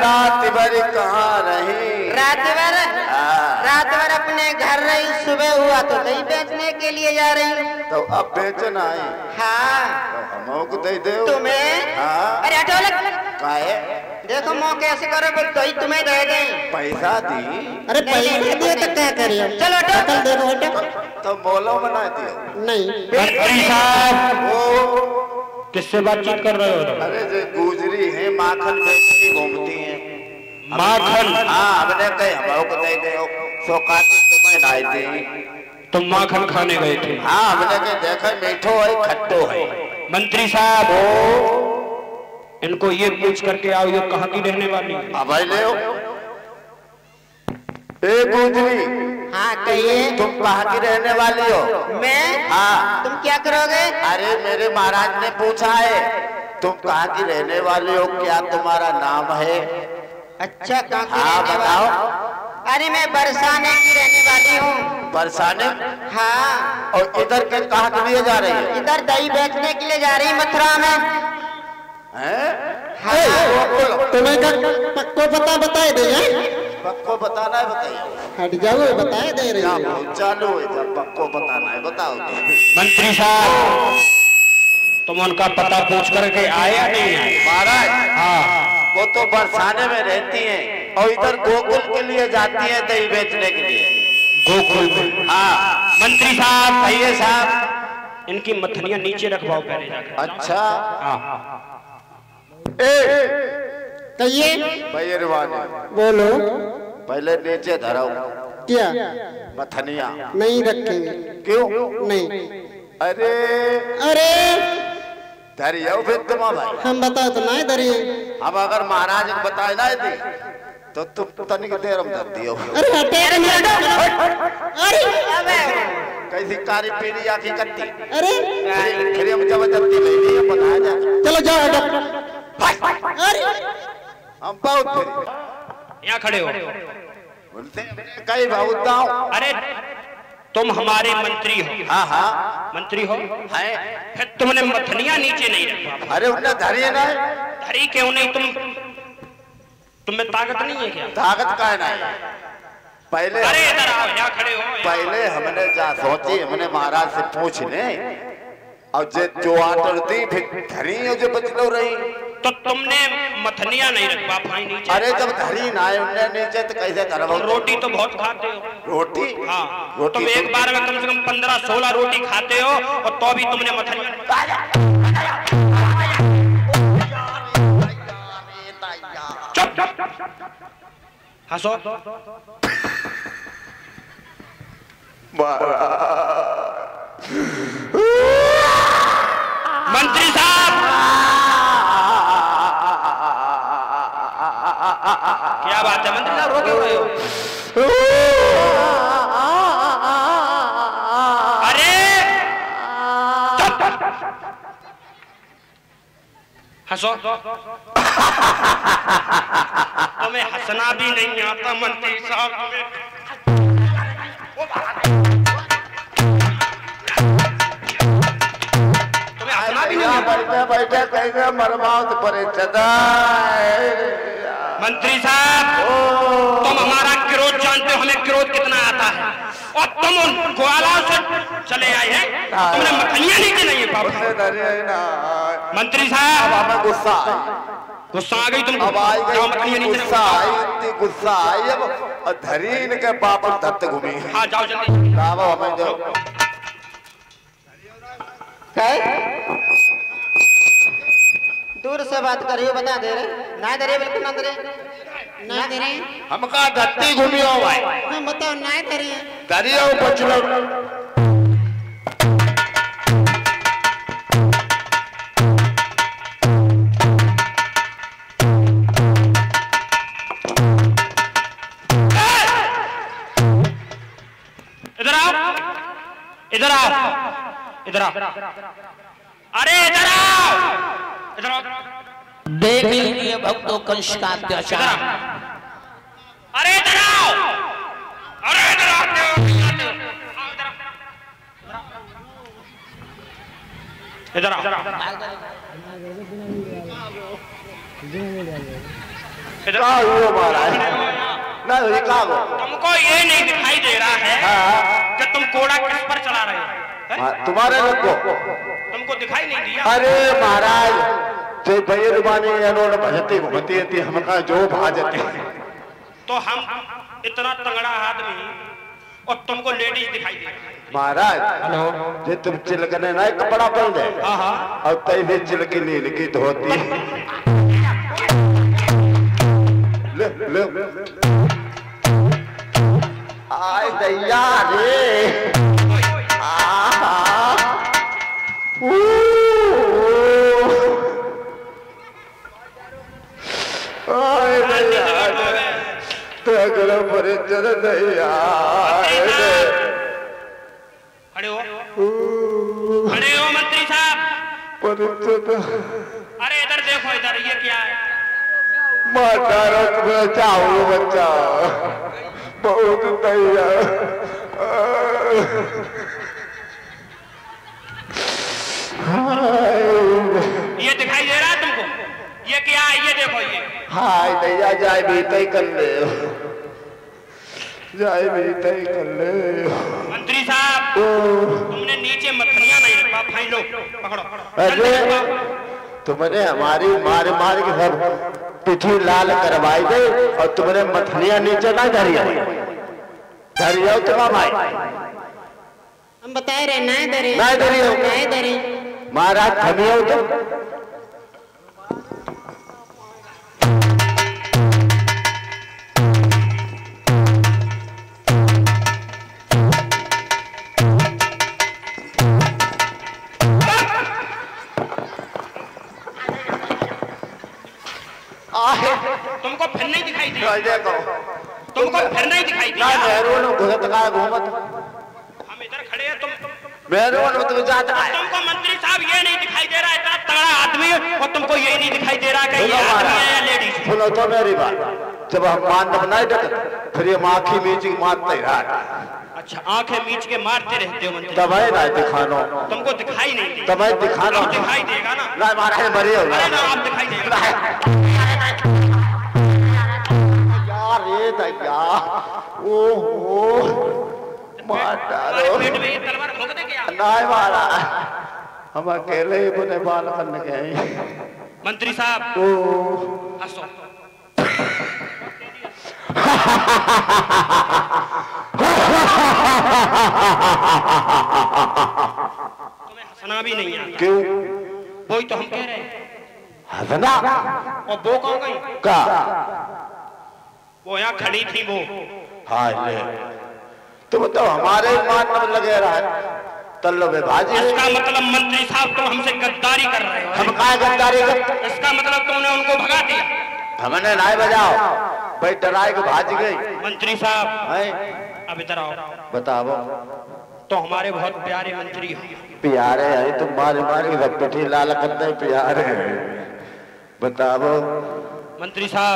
रात भर कहाँ रही? रात भर अपने घर रही, सुबह हुआ तो दही बेचने के लिए जा रही। तो अब बेचना है? हाँ। तो हमको दे दे तुम्हें? हाँ। अरे हटो लग। काहे? देखो मौके ऐसे करो दही तुम्हें दे दें। पैसा दी? अरे पैसा दिए तो क्या करिए? चलो कल दे दो हटो। तो बोलो बना दियो। नहीं मंत्री साहब वो किससे बातचीत कर रहे हो? अरे जो गुजरी है माखन बेचती घूमती है। माखन? हाँ हमने कहे हमको दे दे सौकाती तुम्हें लाई थी। तुम माखन खाने गए थे? हाँ हमने कहे देखा मीठो है खट्टो है। मंत्री साहब इनको ये पूछ करके आओ ये कहाँ की रहने वाली है? अब ले ए गुजरी। हाँ कहिए। तुम कहाँ की रहने वाली हो? मैं? हाँ। तुम क्या करोगे? अरे मेरे महाराज ने पूछा है तुम कहाँ की रहने वाली हो, क्या तुम्हारा नाम है? अच्छा कहाँ की हाँ रहने बताओ। वाली? अरे मैं बरसाने की रहने वाली हूँ। बरसाने? हाँ। और इधर के कहाँ के लिए जा रही है? इधर दही बेचने के लिए जा रही मथुरा में। हाँ। तुम्हें पक्को पता बताए दे पक्को बताना है बताइए। हट जाओ बताए दे रही है। बहुत चालू है जब पक्को बताना है बताओ। मंत्री साहब तुम उनका पता पूछ करके आए या नहीं आए? महाराज हाँ वो तो बरसाने में रहती हैं और इधर गोकुल के लिए जाती हैं दही बेचने के लिए। गोकुल में? हाँ। मंत्री साहब कहिए साहब। इनकी मथनियां नीचे रखवाओ पहले जाकर। अच्छा हाँ कहिए भैरवानी बोलो। पहले नीचे धरो क्या? मथनिया नहीं रखेंगे। क्यों नहीं। अरे अरे धरियो फिर तुम भाई। हम बताओ तो नहीं धरिए। अब अगर महाराज को बताए ना दी तो तुम तनिक देर में धर दियो। अरे हटे अरे कैसी कारी पीली आखी कत्ती। अरे फिर हम जबरदस्ती ले ली बताया जाए। चलो जाओ हटो। अरे हम बहुत फिर यहाँ खड़े हो। बोलते कई बहुत दाओ। अरे तुम हमारे मंत्री हो? हाँ हाँ मंत्री हो है। फिर तुमने मथनियां नीचे नहीं रखवा? अरे उन्हें धरिए ना। धरी क्यों नहीं? तुम में ताकत नहीं है क्या? ताकत का है ना। पहले अरे इधर आओ, यहाँ खड़े हो। पहले हमने जा सोची हमने महाराज से पूछ ले और जो आटर दी फिर धरी हो जो बचलो रही। तो तुमने मथनियां नहीं रखवा पाई नीचे? अरे जब धरी ना है उन्हें नीचे तो कैसे धरवा? रोटी तो बहुत खाते हो। रोटी? हाँ रोटी तुम एक बार में कम से कम 15-16 रोटी खाते हो और तो भी तुमने मथनियां। चुप हंसो। मंत्री साहब क्या बात है? मंत्री साहब रो क्यों रहे हो? अरे हंसो। तुम्हें हंसना भी नहीं आता मंत्री साहब? तुम्हें हंसना भी नहीं आता? बैठे बैठे कैसे मरमाउत परे मंत्री साहब तुम हमारा क्रोध जानते हो, हमें क्रोध कितना आता है और तुम उन ग्वालों से चले आए हैं। तुमने मथनियां नीचे नहीं है पापा। मंत्री साहब हमें गुस्सा गुस्सा आ गई तुमको? अब आई जाओ मथनियां गई नीचे गुस्सा रखो। आई इतनी गुस्सा आई अब और धरीन के बाप धरत घूमी। हाँ जाओ जल्दी। लाओ हमें दो। दूर से बात करियो बता दे रहे ना दे रहे बिल्कुल ना दे रहे ना धरे। हमका धरती घूमी हो भाई। हम बताओ ना धरे। दरियो बचलो। इधर आओ, इधर आओ, इधर आओ। अरे इधर आओ, इधर आओ। देख लीजिए भक्तों कंस का अत्याचार। अरे इधर आओ, अरे इधर आओ, इधर आओ। क्या हुआ महाराज? ना ये क्या हुआ? तुमको ये नहीं दिखाई दे रहा है कि तुम कोड़ा किस पर चला रहे हो? तुम्हारे लोग को तुमको दिखाई नहीं दिया? अरे महाराज जे भैया रुबानी इन्होंने भजती घूमती थी हम कहा जो भाजती। तो हम इतना तगड़ा आदमी और तुमको लेडीज दिखाई दे महाराज जे तुम चिलकने ना कपड़ा पहन दे और तय भी चिलकी नील की धोती ले ले आय दैया रे आय दैया तगड़ पर चल दैया खड़े हो मंत्री साहब। अरे इधर देखो, इधर ये क्या है? मातारा तुम्हें चाहो बच्चा बहुत दैया। ये दिखाई दे रहा है तुमको? ये क्या है? ये देखो ये। हाय दैया जाए भी तय कर ले, जाए भी तय कर ले। मंत्री साहब तुमने नीचे मछलियां नहीं रखा, फाइन लो पकड़ो। अरे तुमने हमारी मार मार के सब पिठी लाल करवाई दे और तुमने मछलियां नीचे ना धरिया धरिया तुम भाई हम बताए रहे ना धरे ना धरियो ना धरे महाराज थमियो तुम। तुमको फिर नहीं दिखाई दिया? देखो तुमको फिर नहीं दिखाई दिया? घुसत का घूमत हम इधर खड़े हैं, तुम तुम जाता है। तुमको मंत्री साहब ये नहीं दिखाई दे रहा है इतना तगड़ा आदमी और तुमको ये नहीं दिखाई दे रहा है कि ये आदमी है या लेडीज? सुनो तो मेरी बात, जब हम मानव नहीं डरते फिर ये आँखी मीच मारते ही रहा। अच्छा आंखें मीच के मारते रहते हो मंत्री? तब है ना दिखानो, तुमको दिखाई नहीं दे? तब है दिखानो। दिखाई देगा ना? ना महाराज मरे हो अरे ना आप दिखाई देगा यार ये दैया ओहो मारो पेट में ये तलवार भोंक दे क्या? ना मारा हम अकेले ही अपने बाल करने गए। मंत्री साहब हंसो। तुम्हें हंसना भी नहीं आता? क्यों? वही तो हम कह रहे हैं। हंसना और वो कहाँ गई? का वो यहाँ खड़ी थी वो। हाय ले तुम तो हमारे मान में लगे रहा तल्लो में भाजी। इसका मतलब मंत्री साहब तुम हमसे गद्दारी कर रहे हो? हम कहाँ गद्दारी कर? इसका मतलब तुमने उनको भगा दिया? हमने नाय बजाओ भाई डराए के भाज गई। मंत्री साहब है अब इधर आओ। बताओ। तो हमारे बहुत प्यारे मंत्री हो। प्यारे है तुम मारे मारे पिठी लाल करते प्यारे बताओ। मंत्री साहब